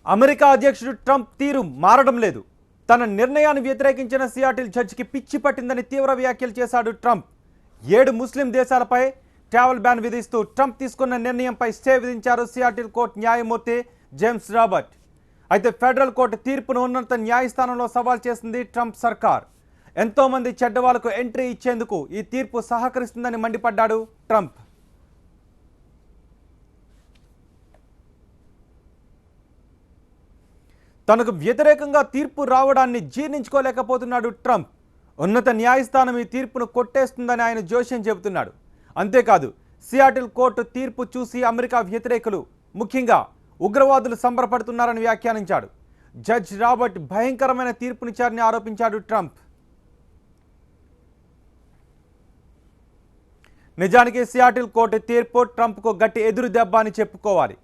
America అధ్యక్షుడు Trump తీరు మారడం లేదు. తన నిర్ణయాన్ని వ్యతిరేకించిన సియాటిల్ జడ్జికి పిచ్చి పట్టిందని తీవ్ర వ్యాఖ్యలు చేశాడు ట్రంప్. 7 ముస్లిం దేశాలపై ట్రావెల్ బ్యాన్ విధిస్తూ ట్రంప్ తీసుకున్న నిర్ణయంపై స్టే విధించారు సియాటిల్ కోర్టు న్యాయమూర్తి జేమ్స్ రాబర్ట్. అయితే ఫెడరల్ కోర్టు తీర్పును ఉన్నత న్యాయస్థానంలో సవాల్ చేసింది ట్రంప్ సర్కార్. ఎంతోమంది చెడ్డవాళ్లకు ఎంట్రీ ఇచ్చేందుకు ఈ తీర్పు సహకరిస్తుందని మండిపడ్డాడు ట్రంప్. తనకు వ్యతిరేకంగా తీర్పు రావడాన్ని జీర్ణించుకోలేకపోతున్నాడు ట్రంప్. ఉన్నత న్యాయస్థానం ఈ తీర్పును కొట్టేస్తుందని ఆయన జోస్యం చెబుతున్నాడు. అంతేకాదు, సియాటిల్ కోర్టు తీర్పు చూసి అమెరికా వ్యతిరేకులు, ముఖ్యంగా ఉగ్రవాదులు సంబరపడుతున్నారని వ్యాఖ్యానించాడు. జడ్జ్ రాబర్ట్ భయంకరమైన తీర్పునిచ్చారని ఆరోపించాడు ట్రంప్. నిజానికి సియాటిల్ కోర్టు తీర్పు ట్రంప్కు గట్టి ఎదురు దెబ్బ అని చెప్పుకోవాలి.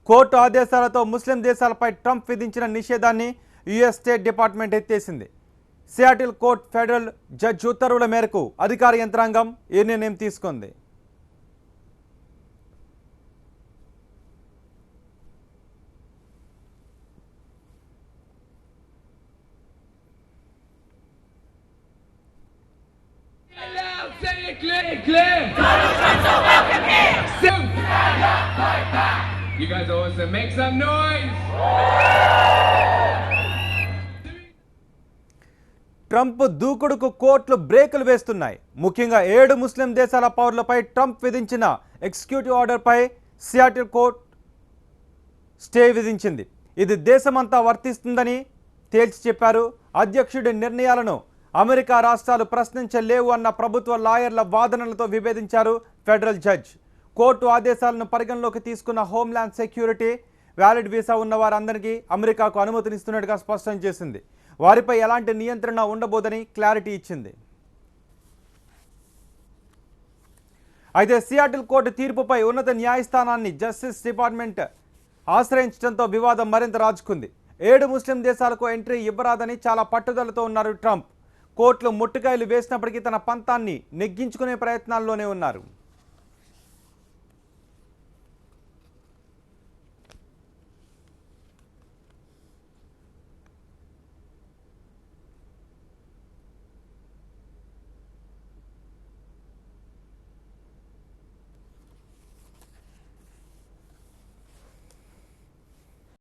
కోర్టు ఆదేశాలతో ముస్లిం దేశాలపై ట్రంప్ విధించిన నిషేధాన్ని యుఎస్ స్టేట్ డిపార్ట్మెంట్ ఎత్తేసింది. సియాటిల్ కోర్టు ఫెడరల్ జడ్జి ఉత్తర్వుల మేరకు అధికార యంత్రాంగం ఈ నిర్ణయం తీసుకుంది. You guys always say, make some noise. Trump దూకుడుకు కోర్టులు బ్రేకులు వేస్తున్నాయి. ముఖ్యంగా 7 ముస్లిం దేశాల పౌరులపై ట్రంప్ విధించిన ఎగ్జిక్యూటివ్ ఆర్డర్పై సియాటిల్ కోర్టు స్టే విధించింది. ఇది దేశమంతా వర్తిస్తుందని తేల్చి చెప్పారు. అధ్యక్షుడి నిర్ణయాలను అమెరికా రాష్ట్రాలు ప్రశ్నించలేవు అన్న ప్రభుత్వ లాయర్ల వాదనలతో విభేదించారు ఫెడరల్ జడ్జ్. కోర్టు ఆదేశాలను పరిగణలోకి తీసుకున్న హోమ్ల్యాండ్ సెక్యూరిటీ వ్యాలిడ్ వీసా ఉన్న వారందరికీ అమెరికాకు అనుమతినిస్తున్నట్టుగా స్పష్టం చేసింది. వారిపై ఎలాంటి నియంత్రణ ఉండబోదని క్లారిటీ ఇచ్చింది. అయితే సియాటిల్ కోర్టు తీర్పుపై ఉన్నత న్యాయస్థానాన్ని జస్టిస్ డిపార్ట్మెంట్ ఆశ్రయించడంతో వివాదం మరింత రాజుకుంది. 7 ముస్లిం దేశాలకు ఎంట్రీ ఇవ్వరాదని చాలా పట్టుదలతో ఉన్నారు ట్రంప్. కోర్టులు ముట్టుకాయలు వేసినప్పటికీ తన పంతాన్ని నెగ్గించుకునే ప్రయత్నాల్లోనే ఉన్నారు.